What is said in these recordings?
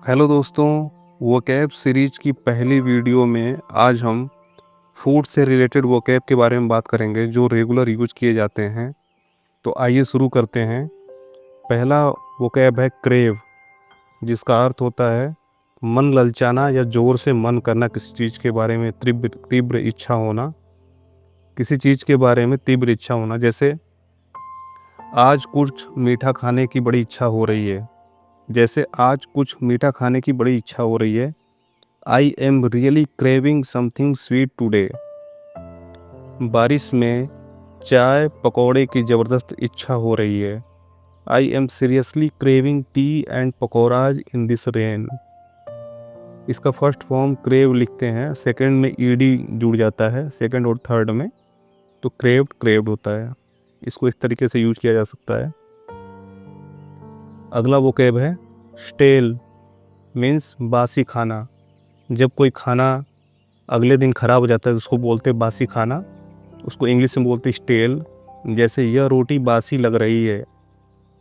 Hello दोस्तों, vocab series की पहली वीडियो में आज हम फूड से रिलेटेड वोकैब के बारे में बात करेंगे जो रेगुलर यूज किए जाते हैं। तो आइए शुरू करते हैं। पहला वोकैब है क्रेव, जिसका अर्थ होता है मन ललचाना या ज़ोर से मन करना, किसी चीज़ के बारे में तीव्र तीव्र इच्छा होना। किसी चीज़ के बारे में तीव्र इच्छा होना, जैसे आज कुछ मीठा खाने की बड़ी इच्छा हो रही है। जैसे आज कुछ मीठा खाने की बड़ी इच्छा हो रही है। I am really craving something sweet today. बारिश में चाय पकौड़े की ज़बरदस्त इच्छा हो रही है। I am seriously craving T and pakoras in this rain. इसका फर्स्ट फॉर्म क्रेव लिखते हैं, सेकंड में ईडी जुड़ जाता है, सेकंड और थर्ड में, तो क्रेव्ड क्रेव्ड होता है। इसको इस तरीके से यूज किया जा सकता है। अगला वोकैब है स्टेल, मीन्स बासी खाना। जब कोई खाना अगले दिन ख़राब हो जाता है तो उसको बोलते हैं बासी खाना, उसको इंग्लिश में बोलते हैं स्टेल। जैसे यह रोटी बासी लग रही है,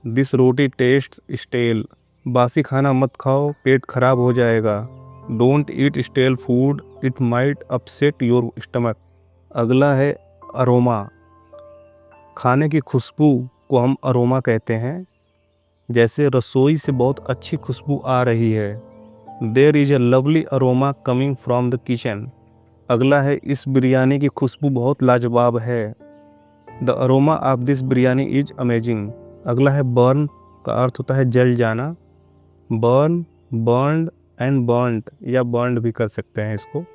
दिस रोटी टेस्ट स्टेल। बासी खाना मत खाओ, पेट खराब हो जाएगा। Don't eat stele food, it might upset your stomach. अगला है अरोमा। खाने की खुशबू को हम अरोमा कहते हैं। जैसे रसोई से बहुत अच्छी खुशबू आ रही है, there is a lovely aroma coming from the kitchen. अगला है इस बिरयानी की खुशबू बहुत लाजवाब है, the aroma of this biryani is amazing. अगला है बर्न, का अर्थ होता है जल जाना। बर्न, बर्न्ड एंड बर्न्ड, या बर्न्ड भी कर सकते हैं इसको।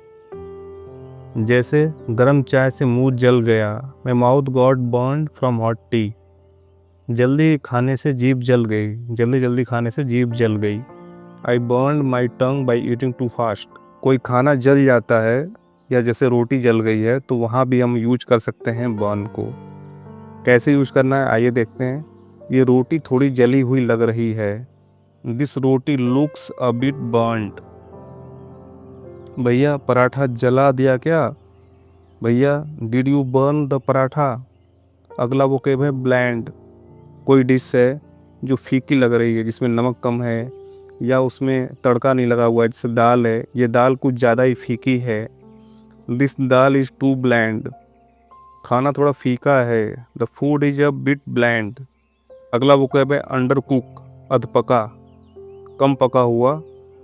जैसे गर्म चाय से मुंह जल गया, my mouth got burn from hot T. जल्दी खाने से जीभ जल गई, जल्दी खाने से जीभ जल गई। I burn my tongue by eating too fast. कोई खाना जल जाता है या जैसे रोटी जल गई है तो वहाँ भी हम यूज कर सकते हैं बर्न को। कैसे यूज करना है आइए देखते हैं। ये रोटी थोड़ी जली हुई लग रही है, this roti looks a bit burned. भैया पराठा जला दिया क्या? भैया did you burn the paratha? अगला वो वोकैब है ब्लैंड। कोई डिश है जो फीकी लग रही है, जिसमें नमक कम है या उसमें तड़का नहीं लगा हुआ है। जैसे दाल है, ये दाल कुछ ज़्यादा ही फीकी है, this dal is too bland. खाना थोड़ा फीका है, the food is a bit bland. अगला वोकैब है अंडर कुक, अधपका, कम पका हुआ।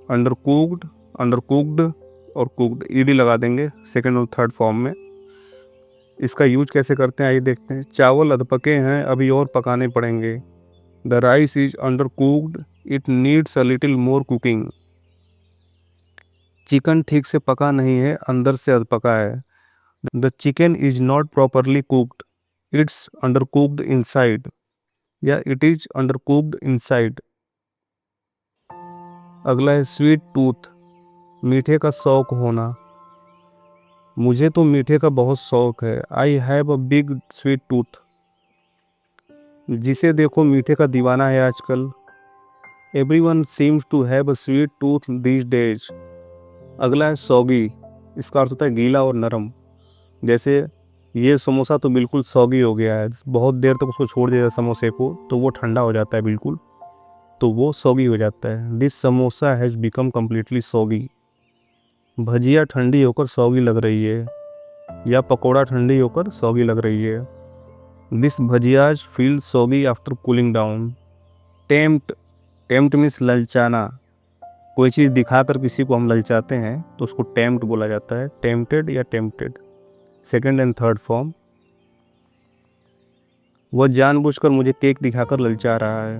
अंडर कुक्ड, अंडर कुक्ड और कुक्ड, ईडी लगा देंगे सेकंड और थर्ड फॉर्म में। इसका यूज कैसे करते हैं आइए देखते हैं। चावल अधपके हैं, अभी और पकाने पड़ेंगे, the rice is under cooked, it needs a little more cooking. Chicken ठीक से पका नहीं है, अंदर से अधपका है, the chicken is not properly cooked, it's under cooked inside, या it is under cooked inside. अगला है स्वीट टूथ, मीठे का शौक होना। मुझे तो मीठे का बहुत शौक है, I have a big sweet tooth. जिसे देखो मीठे का दीवाना है आजकल, everyone seems to have a sweet tooth these days. अगला है सौगी, इसका अर्थ होता है गीला और नरम। जैसे ये समोसा तो बिल्कुल सौगी हो गया है, बहुत देर तक उसको छोड़ दिया समोसे को तो वो ठंडा हो जाता है बिल्कुल, तो वो सौगी हो जाता है, this samosa has become completely सौगी। भजिया ठंडी होकर सौगी लग रही है, या पकौड़ा ठंडी होकर सौगी लग रही है, this bhajiyas feel soggy after cooling down. Tempt, tempt means ललचाना। कोई चीज़ दिखाकर किसी को हम ललचाते हैं तो उसको टेम्प्ट बोला जाता है, टेम्प्टेड या tempted, second and third form. वह जानबूझकर मुझे केक दिखाकर ललचा रहा है,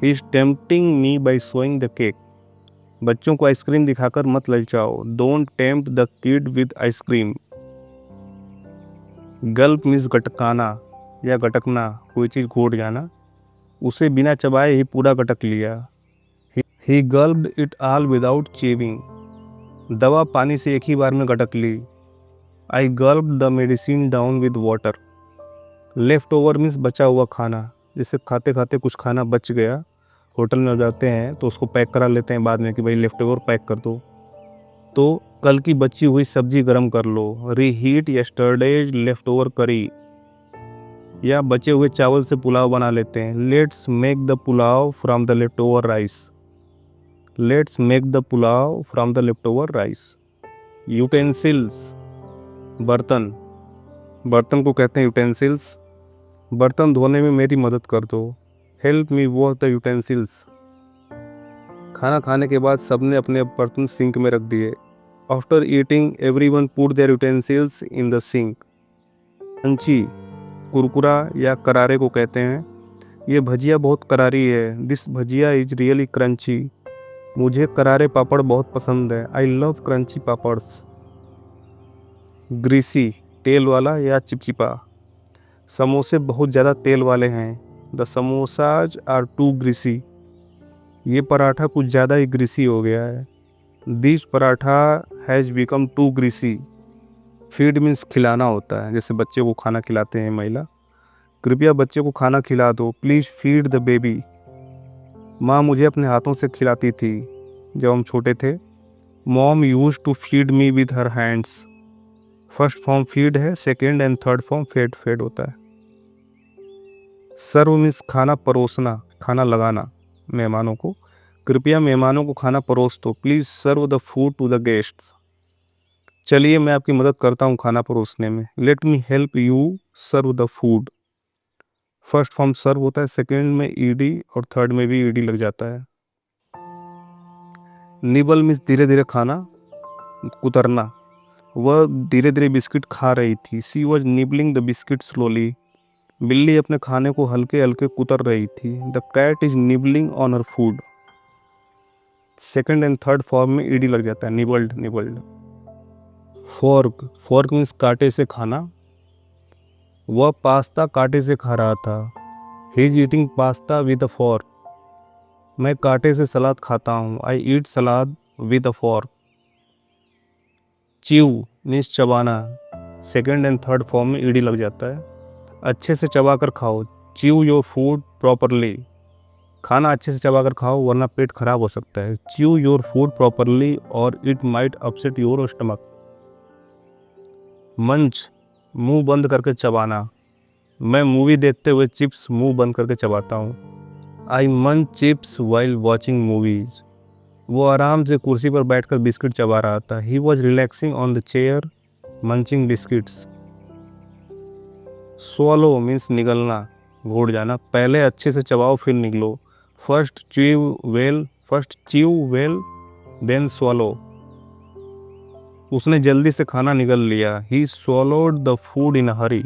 he is tempting me by showing the cake. बच्चों को आइसक्रीम दिखाकर मत ललचाओ, don't tempt the kid with ice cream. Gulp means गटकाना या गटकना, कोई चीज़ घोट जाना, उसे बिना चबाए ही पूरा गटक लिया, he gulped it all without chewing. दवा पानी से एक ही बार में गटक ली, I gulped the medicine down with water. Left over means बचा हुआ खाना, जैसे खाते खाते कुछ खाना बच गया, होटल में जाते हैं तो उसको पैक करा लेते हैं बाद में कि भाई लेफ्ट ओवर पैक कर दो, तो कल की बची हुई सब्जी गर्म कर लो, रीहीट यस्टरडेज लेफ्ट ओवर करी। या बचे हुए चावल से पुलाव बना लेते हैं, let's make the pulao from the left over rice. Let's make the pulao from the left over rice. Utensils, बर्तन, बर्तन को कहते हैं यूटेंसिल्स। बर्तन धोने में मेरी मदद कर दो। Help me wash the utensils. खाना खाने के बाद सबने अपने बर्तन सिंक में रख दिए। After eating everyone put their utensils in the sink. Crunchy, कुरकुरा या करारे को कहते हैं। ये भजिया बहुत करारी है। This bhajiya is really crunchy. मुझे करारे पापड़ बहुत पसंद है। I love crunchy papads. Greasy, तेल वाला या चिपचिपा। समोसे बहुत ज़्यादा तेल वाले हैं। The samosas are too greasy. ये पराठा कुछ ज़्यादा ही ग्रीसी हो गया है। This paratha has become too greasy. Feed means खिलाना होता है, जैसे बच्चे को खाना खिलाते हैं महिला। कृपया बच्चे को खाना खिला दो। Please feed the baby. माँ मुझे अपने हाथों से खिलाती थी जब हम छोटे थे। Mom use to feed me with her hands. First form feed है, second and third form fed fed होता है। सर्व मीन्स खाना परोसना, खाना लगाना मेहमानों को। कृपया मेहमानों को खाना परोस दो। Please serve the food to the guests. चलिए मैं आपकी मदद करता हूँ खाना परोसने में। Let me help you serve the food. First form serve होता है, सेकेंड में ईडी और थर्ड में भी ईडी लग जाता है। निबल मीन्स धीरे धीरे खाना, कुतरना। वह धीरे धीरे बिस्किट खा रही थी। She was nibbling the biscuit slowly. बिल्ली अपने खाने को हल्के हल्के कुतर रही थी। The cat is nibbling on her food. Second and third form में ईडी लग जाता है, nibbled nibbled. Fork, fork means कांटे से खाना। वह पास्ता कांटे से खा रहा था। He is eating pasta with a fork. मैं कांटे से सलाद खाता हूँ। I eat salad with a fork. Chew means चबाना। सेकेंड एंड थर्ड फॉर्म में ईडी लग जाता है। अच्छे से चबा कर खाओ। Chew your food properly. खाना अच्छे से चबा कर खाओ वरना पेट खराब हो सकता है। च्यू योर फूड प्रॉपरली और it might upset your stomach. मंच, मुंह बंद करके चबाना। मैं मूवी देखते हुए चिप्स मुंह बंद करके चबाता हूँ। आई मंच चिप्स वाइल वॉचिंग मूवीज। वो आराम से कुर्सी पर बैठकर बिस्किट चबा रहा था। He was relaxing on the chair munching biscuits. Swallow means निगलना, घोट जाना। पहले अच्छे से चबाओ फिर निगलो। First chew well then swallow. उसने जल्दी से खाना निगल लिया। He swallowed the food in a Hari.